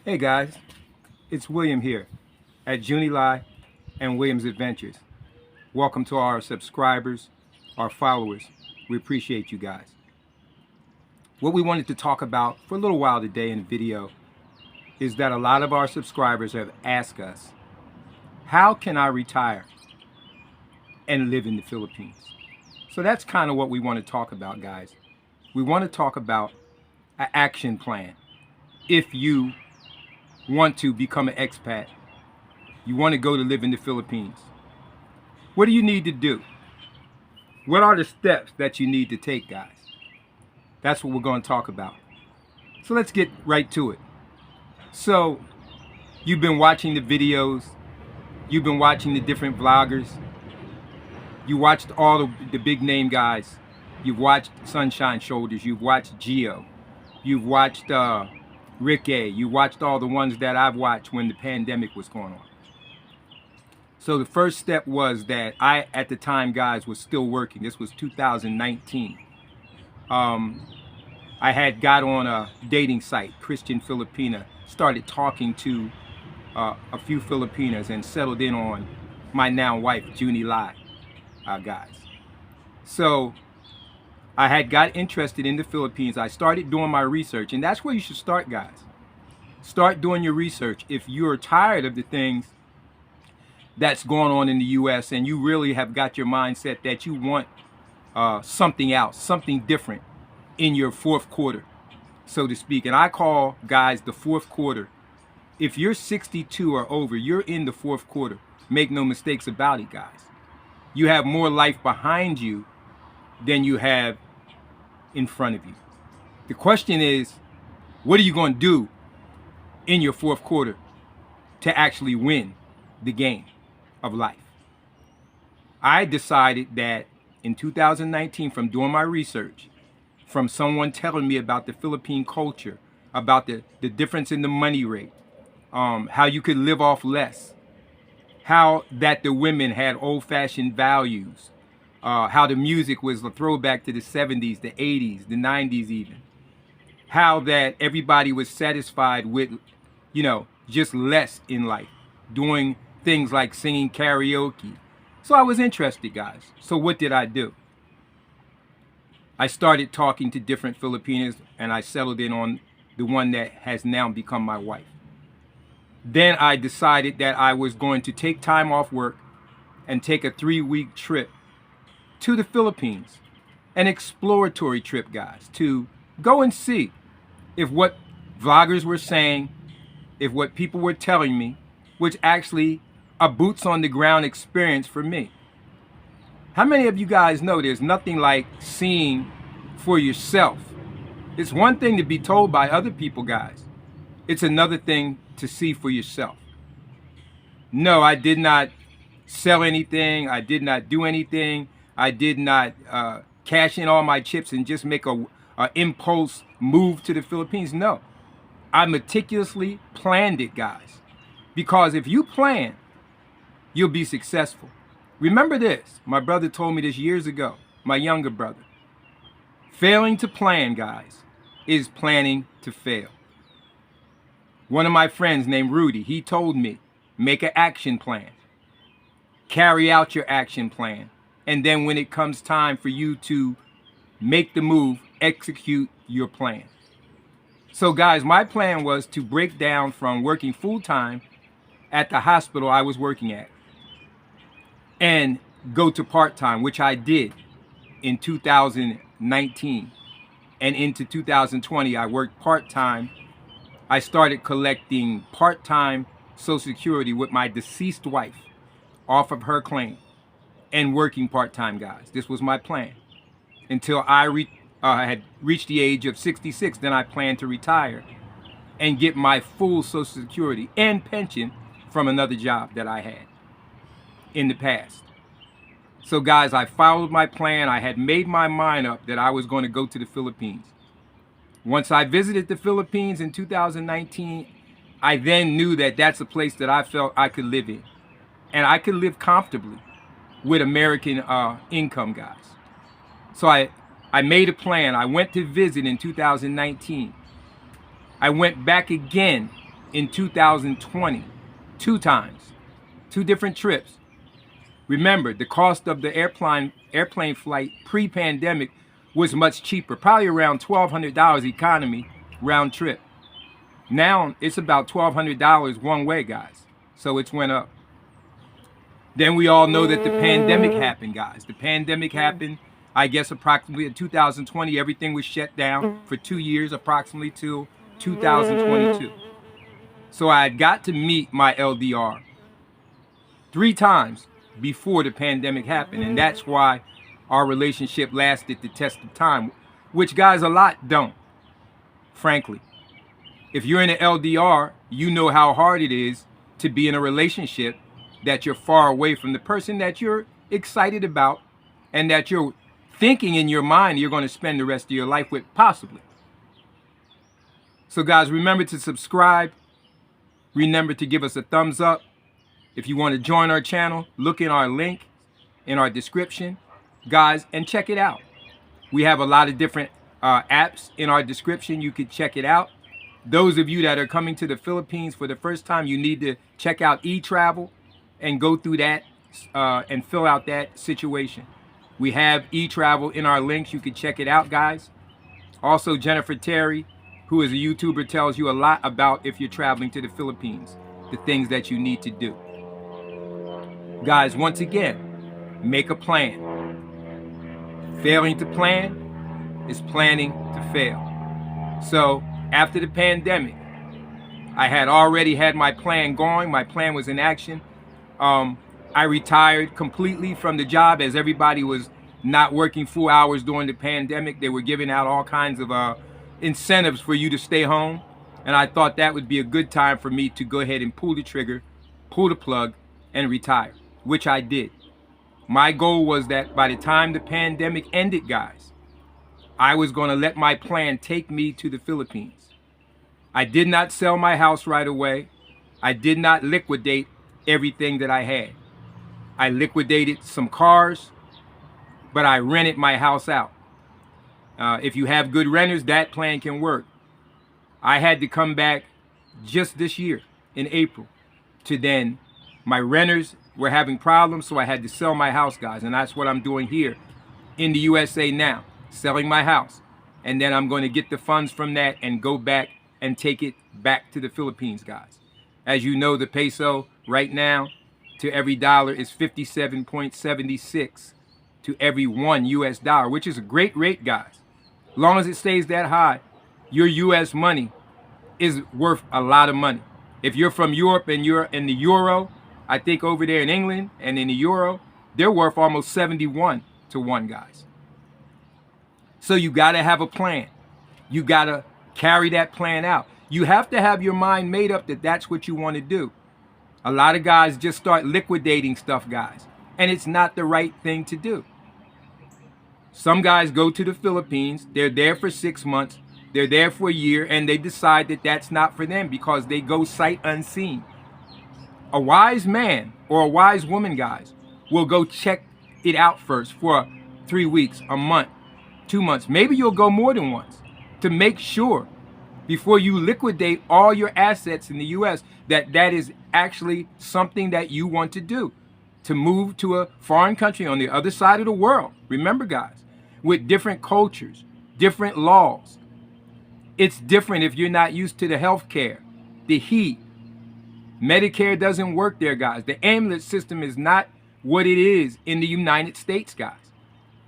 Hey guys, it's William here at Junilai and Williams Adventures. Welcome to our subscribers, our followers. We appreciate you guys. What we wanted to talk about for a little while today in the video is that a lot of our subscribers have asked us, how can I retire and live in the Philippines? So that's kind of what we want to talk about, guys. We want to talk about an action plan. If you want to become an expat, you want to go to live in the Philippines, what do you need to do? What are the steps that you need to take, guys? That's what we're going to talk about. So let's get right to it. So you've been watching the videos, you've been watching the different vloggers, you watched all the big name guys, you've watched Sunshine Shoulders, you've watched Gio, you've watched Rick A, you watched all the ones that I've watched when the pandemic was going on. So the first step was that I, at the time, guys, was still working. This was 2019. I had got on a dating site, Christian Filipina, started talking to a few Filipinas and settled in on my now wife, Junie Lai, guys. So I had got interested in the Philippines. I started doing my research, and that's where you should start, guys. Start doing your research. If you're tired of the things that's going on in the U.S. and you really have got your mindset that you want something else, something different in your fourth quarter, so to speak. And I call, guys, the fourth quarter. If you're 62 or over, you're in the fourth quarter. Make no mistakes about it, guys. You have more life behind you than you have in front of you. The question is, what are you going to do in your fourth quarter to actually win the game of life? I decided that in 2019, from doing my research, from someone telling me about the Philippine culture, about the difference in the money rate, how you could live off less, how that the women had old-fashioned values, how the music was a throwback to the 70s, the 80s, the 90s even, how that everybody was satisfied with, just less in life, doing things like singing karaoke. So I was interested, guys. So what did I do? I started talking to different Filipinas, and I settled in on the one that has now become my wife. Then I decided that I was going to take time off work and take a 3-week trip to the Philippines, an exploratory trip, guys, to go and see if what vloggers were saying, if what people were telling me, was actually a boots on the ground experience for me. How many of you guys know there's nothing like seeing for yourself? It's one thing to be told by other people, guys. It's another thing to see for yourself. No, I did not sell anything. I did not do anything. I did not cash in all my chips and just make a impulse move to the Philippines. No, I meticulously planned it, guys. Because if you plan, you'll be successful. Remember this, my brother told me this years ago, my younger brother. Failing to plan, guys, is planning to fail. One of my friends named Rudy, he told me, make an action plan. Carry out your action plan. And then when it comes time for you to make the move, execute your plan. So guys, my plan was to break down from working full-time at the hospital I was working at and go to part-time, which I did in 2019. And into 2020, I worked part-time. I started collecting part-time Social Security with my deceased wife off of her claim and working part-time, guys. This was my plan until I had reached the age of 66. Then I planned to retire and get my full Social Security and pension from another job that I had in the past. So guys, I followed my plan. I had made my mind up that I was going to go to the Philippines. Once I visited the Philippines in 2019, I then knew that that's a place that I felt I could live in. And I could live comfortably with American income, guys. So I made a plan. I went to visit in 2019. I went back again in 2020, 2 times, 2 different trips. Remember, the cost of the airplane flight pre-pandemic was much cheaper, probably around $1,200 economy round trip. Now it's about $1,200 one way, guys. So it's went up. Then we all know that the pandemic happened, guys. The pandemic happened, I guess, approximately in 2020. Everything was shut down for 2 years, approximately till 2022. So I had got to meet my LDR 3 times before the pandemic happened. And that's why our relationship lasted the test of time, which, guys, a lot don't, frankly. If you're in an LDR, you know how hard it is to be in a relationship that you're far away from the person that you're excited about and that you're thinking in your mind you're going to spend the rest of your life with, possibly. So, guys, remember to subscribe. Remember to give us a thumbs up. If you want to join our channel, look in our link in our description, guys, and check it out. We have a lot of different apps in our description. You could check it out. Those of you that are coming to the Philippines for the first time, you need to check out eTravel and go through that and fill out that situation. We have eTravel in our links. You can check it out, guys. Also, Jennifer Terry, who is a YouTuber, tells you a lot about if you're traveling to the Philippines, the things that you need to do. Guys, once again, make a plan. Failing to plan is planning to fail. So, after the pandemic, I had already had my plan going. My plan was in action. I retired completely from the job, as everybody was not working full hours during the pandemic. They were giving out all kinds of incentives for you to stay home. And I thought that would be a good time for me to go ahead and pull the trigger, pull the plug, and retire, which I did. My goal was that by the time the pandemic ended, guys, I was going to let my plan take me to the Philippines. I did not sell my house right away. I did not liquidate everything that I had. I liquidated some cars, but I rented my house out. If you have good renters, that plan can work. I had to come back just this year in April to then my renters were having problems, so I had to sell my house, guys. And that's what I'm doing here in the USA now, selling my house. And then I'm going to get the funds from that and go back and take it back to the Philippines, guys. As you know, the peso right now to every dollar is 57.76 to every $1 US, which is a great rate, guys. As long as it stays that high, your US money is worth a lot of money. If you're from Europe and you're in the euro, I think over there in England and in the euro, they're worth almost 71 to 1, guys. So you got to have a plan. You got to carry that plan out. You have to have your mind made up that that's what you want to do. A lot of guys just start liquidating stuff, guys, and it's not the right thing to do. Some guys go to the Philippines, they're there for 6 months, they're there for a year, and they decide that that's not for them because they go sight unseen. A wise man or a wise woman, guys, will go check it out first for 3 weeks, a month, 2 months. Maybe you'll go more than once to make sure before you liquidate all your assets in the U.S. that is actually something that you want to do, to move to a foreign country on the other side of the world. Remember, guys, with different cultures, different laws. It's different if you're not used to the health care, the heat. Medicare doesn't work there, guys. The ambulance system is not what it is in the United States, guys.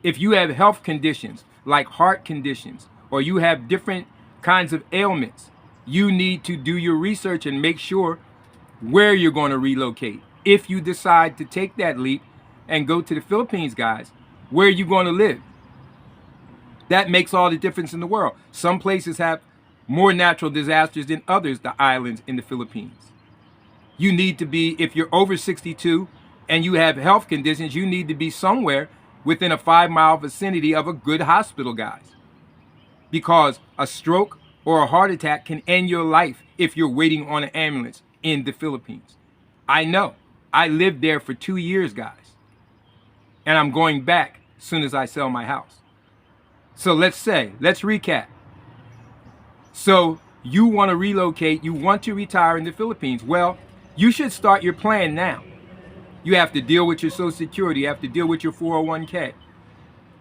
If you have health conditions like heart conditions, or you have different kinds of ailments, you need to do your research and make sure where you're going to relocate. If you decide to take that leap and go to the Philippines, guys, where are you going to live? That makes all the difference in the world. Some places have more natural disasters than others, the islands in the Philippines. You need to be, if you're over 62 and you have health conditions, you need to be somewhere within a 5-mile vicinity of a good hospital, guys. Because a stroke or a heart attack can end your life if you're waiting on an ambulance in the Philippines. I know. I lived there for 2 years, guys. And I'm going back as soon as I sell my house. So let's recap. So You want to relocate, you want to retire in the Philippines. Well, you should start your plan now. You have to deal with your Social Security, you have to deal with your 401k.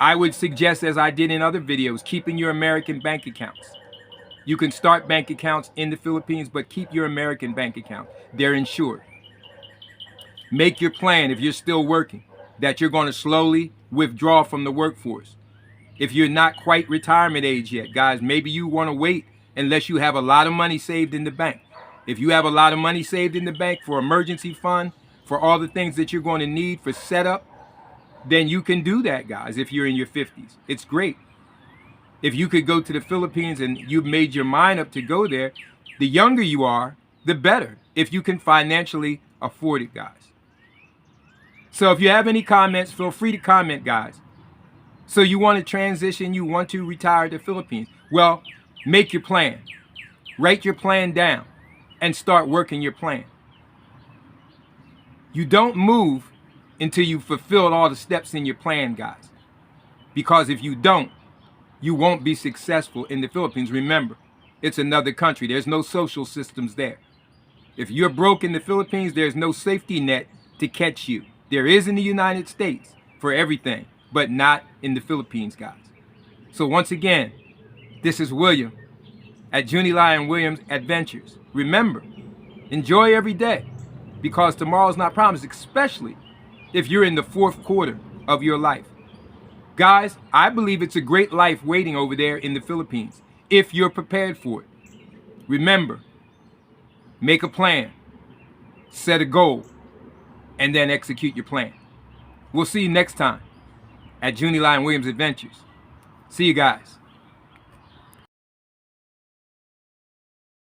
I would suggest, as I did in other videos, keeping your American bank accounts. You can start bank accounts in the Philippines, but keep your American bank account. They're insured. Make your plan, if you're still working, that you're going to slowly withdraw from the workforce. If you're not quite retirement age yet, guys, maybe you want to wait unless you have a lot of money saved in the bank. If you have a lot of money saved in the bank for emergency fund, for all the things that you're going to need for setup, then you can do that, guys, if you're in your 50s. It's great. If you could go to the Philippines and you've made your mind up to go there, the younger you are, the better, if you can financially afford it, guys. So if you have any comments, feel free to comment, guys. So you want to transition, you want to retire to the Philippines. Well, make your plan. Write your plan down and start working your plan. You don't move until you've fulfilled all the steps in your plan, guys. Because if you don't, you won't be successful in the Philippines. Remember, it's another country. There's no social systems there. If you're broke in the Philippines, there's no safety net to catch you. There is in the United States for everything, but not in the Philippines, guys. So once again, this is William at Junie Lai & Williams Adventures. Remember, enjoy every day, because tomorrow's not promised, especially if you're in the 4th quarter of your life. Guys, I believe it's a great life waiting over there in the Philippines, if you're prepared for it. Remember, make a plan, set a goal, and then execute your plan. We'll see you next time at Junie Lai & Williams Adventures. See you guys.